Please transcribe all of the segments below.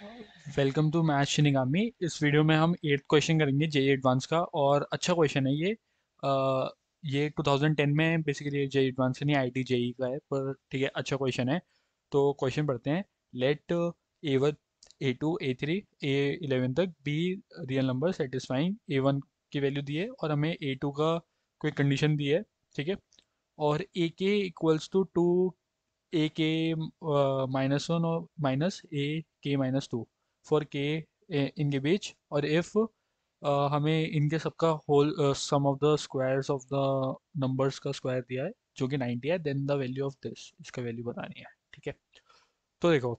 Welcome to math Shinigami. इस video में हम 8th क्वेश्चन करेंगे जेई एडवांस का। और अच्छा क्वेश्चन है ये। ये 2010 में बेसिकली जेई एडवांस का नहीं, आईटी जेई का है, पर ठीक है, अच्छा क्वेश्चन है। तो क्वेश्चन पढ़ते हैं। Let a one, A two, A three, a 11 तक b real number satisfying a one की वैल्यू दी है, और हमें ए टू का कोई कंडीशन दी है। ठीक है। और ए के इक्वल्स टू टू ए के -1 और माइनस ए के -2 फॉर के इनके बीच। और इफ़ हमें इनके सबका whole sum of the squares of the numbers का स्क्वायर दिया है जो कि 90 है, then the value of this, इसका वैल्यू बतानी है। ठीक है। तो देखो,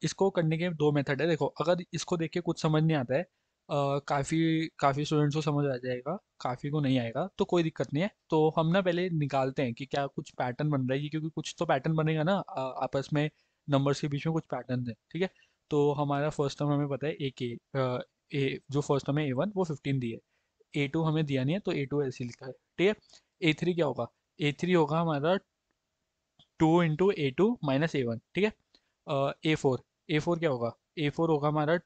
इसको करने के दो मेथड है। देखो, अगर इसको देख के कुछ समझ नहीं आता है, काफ़ी काफ़ी स्टूडेंट्स को समझ आ जाएगा, काफ़ी को नहीं आएगा, तो कोई दिक्कत नहीं है। तो हम ना पहले निकालते हैं कि क्या कुछ पैटर्न बन रहा है, क्योंकि कुछ तो पैटर्न बनेगा ना, आपस में नंबर्स के बीच में कुछ पैटर्न है। ठीक है। तो हमारा फर्स्ट टर्म हमें पता है ए के, ए जो फर्स्ट टर्म है ए वन वो 15 दी है। ए टू हमें दिया नहीं है, तो ए टू ऐसे लिखा है। ठीक है। ए थ्री क्या होगा? ए थ्री होगा हमारा 2 into A two minus A one. ठीक है। ए फोर, ए फोर क्या होगा? ए फोर होगा हमारा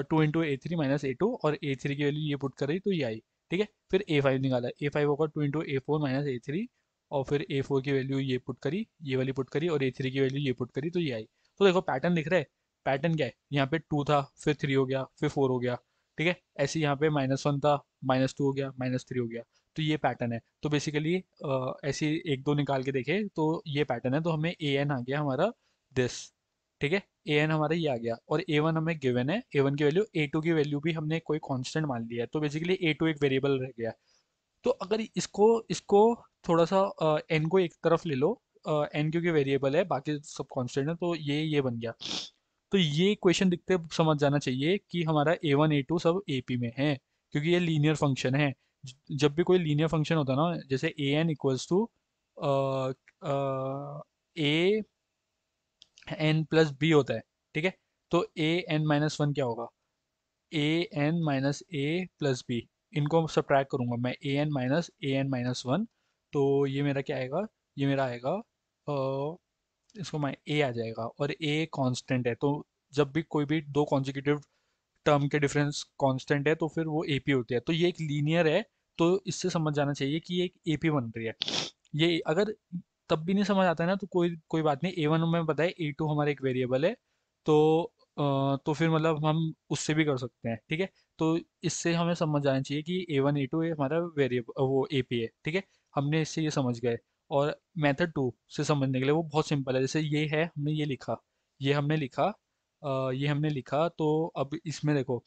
2 into A three minus A two, और ए थ्री की वैल्यू ये पुट करी तो ये आई। ठीक है। फिर ए फाइव निकाला, ए फाइव होगा 2 इंटू ए फोर माइनस ए थ्री, और फिर ए फोर की वैल्यू ये पुट करी, ये वाली पुट करी, और ए थ्री की वैल्यू ये पुट करी तो ये आई। तो देखो पैटर्न दिख रहा है। पैटर्न क्या है? यहाँ पे टू था, फिर थ्री हो गया, फिर फोर हो गया। ठीक है। ऐसे यहाँ पे -1 था, -2 हो गया, -3 हो गया। तो ये पैटर्न है। तो बेसिकली ऐसे एक दो निकाल के देखे तो ये पैटर्न है। तो हमें ए एन आ गया हमारा दिस। ठीक है। ए एन हमारा ये आ गया, और ए वन हमें गिवन है, ए वन की वैल्यू, ए टू की वैल्यू भी हमने कोई कांस्टेंट मान लिया है, तो बेसिकली ए टू एक वेरिएबल रह गया। तो अगर इसको इसको थोड़ा सा एन को एक तरफ ले लो, एन क्योंकि वेरिएबल है, बाकी सब कांस्टेंट है, तो ये बन गया। तो ये क्वेश्चन दिखते समझ जाना चाहिए कि हमारा ए वन ए टू सब ए पी में है, क्योंकि ये लीनियर फंक्शन है। जब भी कोई लीनियर फंक्शन होता है ना, जैसे a n equals to a n plus b होता है। ठीक है। तो ए एन माइनस वन क्या होगा? A N minus A plus B. इनको सब्ट्रैक्ट करूंगा मैं, ए एन माइनस वन। तो ये मेरा क्या आएगा? ये मेरा आएगा, इसको मैं ए आ जाएगा, और ए कांस्टेंट है। तो जब भी कोई भी दो कॉन्जिक्यूटिव टर्म के डिफरेंस कांस्टेंट है, तो फिर वो एपी होती है। तो ये एक लीनियर है। तो इससे समझ जाना चाहिए कि ये एक एपी बन रही है। ये अगर तब भी नहीं समझ आता है ना, तो कोई कोई बात नहीं। ए वन में पता है, ए टू हमारा एक वेरिएबल है। तो तो फिर मतलब हम उससे भी कर सकते हैं। ठीक है। तो इससे हमें समझ आना चाहिए कि ए वन ए टू हमारा वेरिएबल वो ए पी है। ठीक है। हमने इससे ये समझ गए। और मेथड टू से समझने के लिए वो बहुत सिंपल है। जैसे ये है, हमने ये लिखा, ये हमने लिखा, ये हमने लिखा। तो अब इसमें देखो,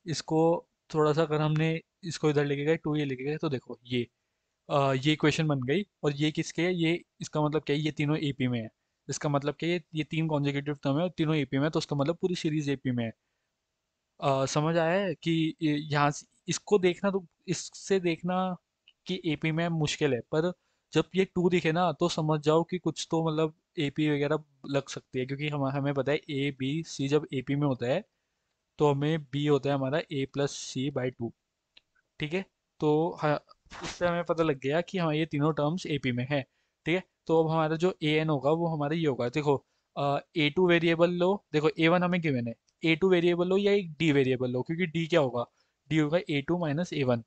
इसको थोड़ा सा अगर हमने इसको इधर लेके गए, टू ये लेके गए, तो देखो ये इक्वेशन बन गई। और ये किसके है? ये इसका मतलब क्या है? ये तीनों एपी में है। इसका मतलब क्या है? ये तीन कॉन्जिक्यूटिव टर्म है और तीनों एपी में है, तो उसका मतलब पूरी सीरीज एपी में है। समझ आया है कि यहाँ से इसको देखना, तो इससे देखना कि एपी में मुश्किल है, पर जब ये टू दिखे ना, तो समझ जाओ कि कुछ तो मतलब एपी वगैरह लग सकती है, क्योंकि हम हमें पता है ए बी सी जब एपी में होता है, तो हमें बी होता है हमारा A+C/2। ठीक है। तो हाँ, इससे हमें पता लग गया कि हाँ, ये तीनों टर्म्स एपी में है। ठीक है। तो अब हमारा जो ए एन होगा वो हमारा ये होगा। देखो, ए टू वेरिएबल लो, देखो ए वन हमें गिवन है, ए टू वेरिएबल लो या एक डी वेरिएबल लो, क्योंकि डी क्या होगा? डी होगा ए टू माइनस ए वन।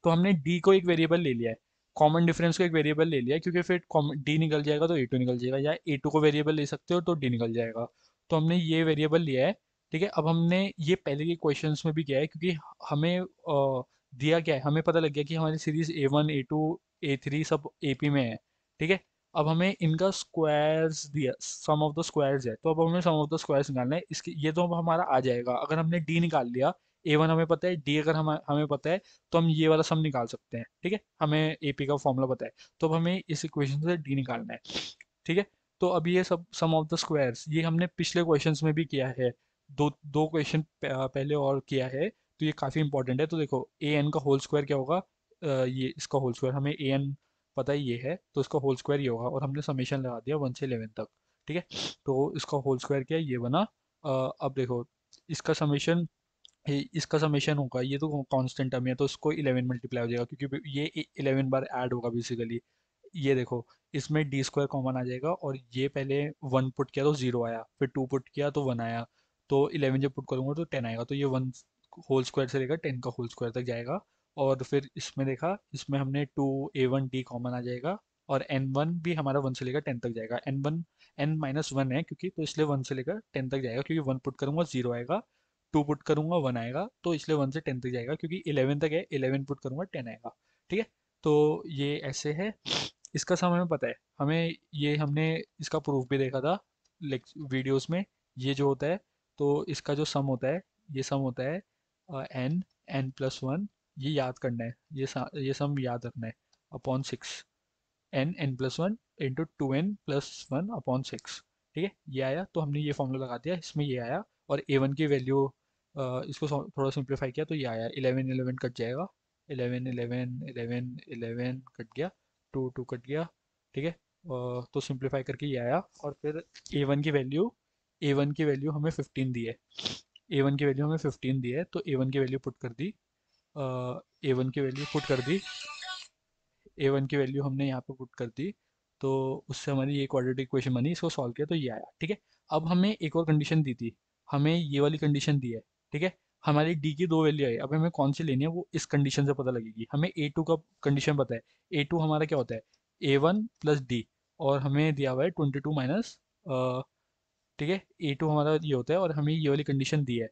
तो हमने डी को एक वेरिएबल ले लिया है, कॉमन डिफरेंस को एक वेरिएबल ले लिया है, क्योंकि फिर डी निकल जाएगा तो ए टू निकल जाएगा, या ए टू को वेरिएबल ले सकते हो तो डी निकल जाएगा। तो हमने ये वेरिएबल लिया है। ठीक है। अब हमने ये पहले के क्वेश्चंस में भी किया है, क्योंकि हमें दिया क्या है, हमें पता लग गया कि हमारी series A one A two A three सब ए पी में है। ठीक है। अब हमें इनका स्क्वायर्स दिया, सम ऑफ द स्क्वायर्स है, तो अब हमें सम ऑफ द स्क्वायर्स निकालना है। इसके ये तो अब हमारा आ जाएगा अगर हमने डी निकाल लिया। ए वन हमें पता है, डी अगर हमें पता है, तो हम ये वाला सम निकाल सकते हैं। ठीक है। हमें ए पी का फॉर्मूला पता है, तो अब हमें इस इक्वेशन से डी निकालना है। ठीक है। तो अब ये सब सम ऑफ द स्क्वायर्स ये हमने पिछले क्वेश्चंस में भी किया है, दो दो क्वेश्चन पहले और किया है। तो ये काफ़ी इंपॉर्टेंट है। तो देखो, ए एन का होल स्क्वायर क्या होगा? ये इसका होल स्क्वायर, हमें ए एन पता ही ये है, तो इसका होल स्क्वायर ये होगा, और हमने समेशन लगा दिया 1 से 11 तक। ठीक है। तो इसका होल स्क्वायर क्या है? ये बना। अब देखो, इसका समेशन, इसका समेशन होगा, ये तो कांस्टेंट टर्म है, तो इसको 11 मल्टीप्लाई हो जाएगा, क्योंकि ये 11 बार ऐड होगा बेसिकली। ये देखो, इसमें डी स्क्वायर कॉमन आ जाएगा, और ये पहले 1 पुट किया तो 0 आया, फिर 2 पुट किया तो 1 आया, तो 11 जब पुट करूंगा तो 10 आएगा, तो ये 1 होल स्क्वायर से लेकर 10 का होल स्क्वायर तक जाएगा। और फिर इसमें देखा, इसमें हमने 2a1d कॉमन आ जाएगा, और n1 भी हमारा 1 से लेकर 10 तक जाएगा। n1 n-1 है क्योंकि, तो इसलिए 1 से लेकर 10 तक जाएगा, क्योंकि 1 पुट करूंगा 0 आएगा, 2 पुट करूंगा 1 आएगा, तो इसलिए 1 से 10 तक जाएगा, क्योंकि 11 तक है, 11 पुट करूंगा 10 आएगा। ठीक है, तो ये ऐसे है। इसका सम हमें पता है, हमें ये हमने इसका प्रूफ भी देखा था वीडियोस में। ये जो होता है, तो इसका जो सम होता है, ये सम होता है एन n+1, ये याद करना है, ये सम याद रखना है, अपॉन 6, n+1 इंटू 2n+1/6। ठीक है, ये आया, तो हमने ये फॉर्मूला लगा दिया, इसमें ये आया। और a1 की वैल्यू, इसको थोड़ा सिंप्लीफाई किया तो ये आया, 11 11 कट जाएगा, 11 11 11 11 कट गया, 2 2 कट गया। ठीक है, तो सिंप्लीफाई करके ये आया। और फिर a1 की वैल्यू, हमें 15 दी है, a1 की वैल्यू हमें 15 दी है, तो a1 की वैल्यू पुट कर दी, a1 की वैल्यू पुट कर दी, a1 की वैल्यू हमने यहाँ पे पुट कर दी, तो उससे हमारी ये क्वाड्रेटिक इक्वेशन बनी, इसको सॉल्व किया तो ये आया। ठीक है, अब हमें एक और कंडीशन दी थी, हमें ये वाली कंडीशन दी है। ठीक है, हमारी डी की दो वैल्यू आई, अब हमें कौन सी लेनी है वो इस कंडीशन से पता लगेगी। हमें a2 का कंडीशन पता है, a2 हमारा क्या होता है, a1 + d, और हमें दिया हुआ है 22 माइनस, ठीक है, a2 हमारा ये होता है, और हमें ये वाली कंडीशन दी है,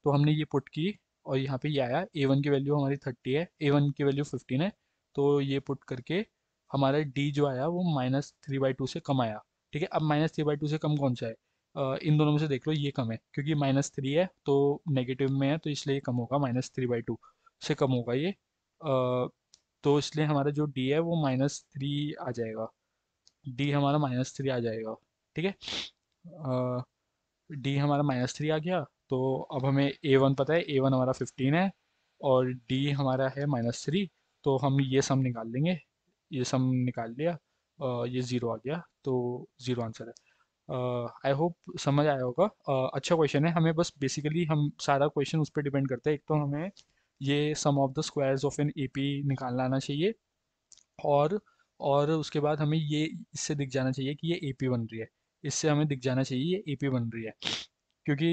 तो हमने ये पुट की, और यहाँ पे ये आया, a1 की वैल्यू हमारी 30 है, a1 की वैल्यू 15 है, तो ये पुट करके हमारा d जो आया वो -3/2 से कम आया। ठीक है, अब -3/2 से कम कौन सा है, इन दोनों में से देख लो, ये कम है, क्योंकि -3 है तो नेगेटिव में है, तो इसलिए ये कम होगा, -3/2 से कम होगा ये, तो इसलिए हमारा जो d है वो -3 आ जाएगा, d हमारा -3 आ जाएगा। ठीक है, डी हमारा -3 आ गया, तो अब हमें a1 पता है, a1 हमारा 15 है, और डी हमारा है -3, तो हम ये सम निकाल लेंगे, ये सम निकाल लिया, ये ज़ीरो आ गया, तो ज़ीरो आंसर है। आई होप समझ आया होगा। अच्छा क्वेश्चन है, हमें बस बेसिकली हम सारा क्वेश्चन उस पर डिपेंड करता है, एक तो हमें ये sum of the squares of n AP निकालना आना चाहिए, और और उसके बाद हमें ये इससे दिख जाना चाहिए कि ये एपी बन रही है, इससे हमें दिख जाना चाहिए ये एपी बन रही है, क्योंकि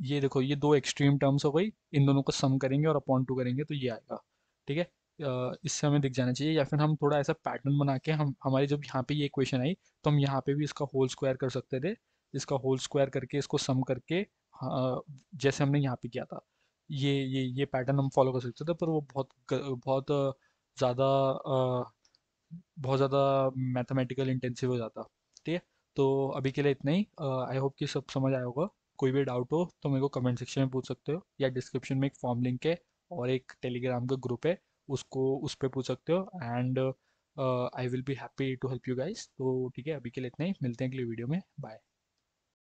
ये देखो, ये दो एक्सट्रीम टर्म्स हो गई, इन दोनों को सम करेंगे और अपॉन टू करेंगे तो ये आएगा। ठीक है, इससे हमें दिख जाना चाहिए, या फिर हम थोड़ा ऐसा पैटर्न बना के, हम हमारी जब यहाँ पे ये इक्वेशन आई, तो हम यहाँ पे भी इसका होल स्क्वायर कर सकते थे, इसका होल स्क्वायर करके इसको सम करके, जैसे हमने यहाँ पे किया था, ये पैटर्न हम फॉलो कर सकते थे, पर वो बहुत ज़्यादा बहुत ज़्यादा मैथमेटिकल इंटेंसिव हो जाता। ठीक है, तो अभी के लिए इतना ही। आई होप कि सब समझ आया होगा। कोई भी डाउट हो तो मेरे को कमेंट सेक्शन में पूछ सकते हो, या डिस्क्रिप्शन में एक फॉर्म लिंक है, और एक टेलीग्राम का ग्रुप है, उसको उस पर पूछ सकते हो, and I will be happy to help you guys. तो ठीक है, अभी के लिए इतना ही, मिलते हैं अगली वीडियो में, बाय।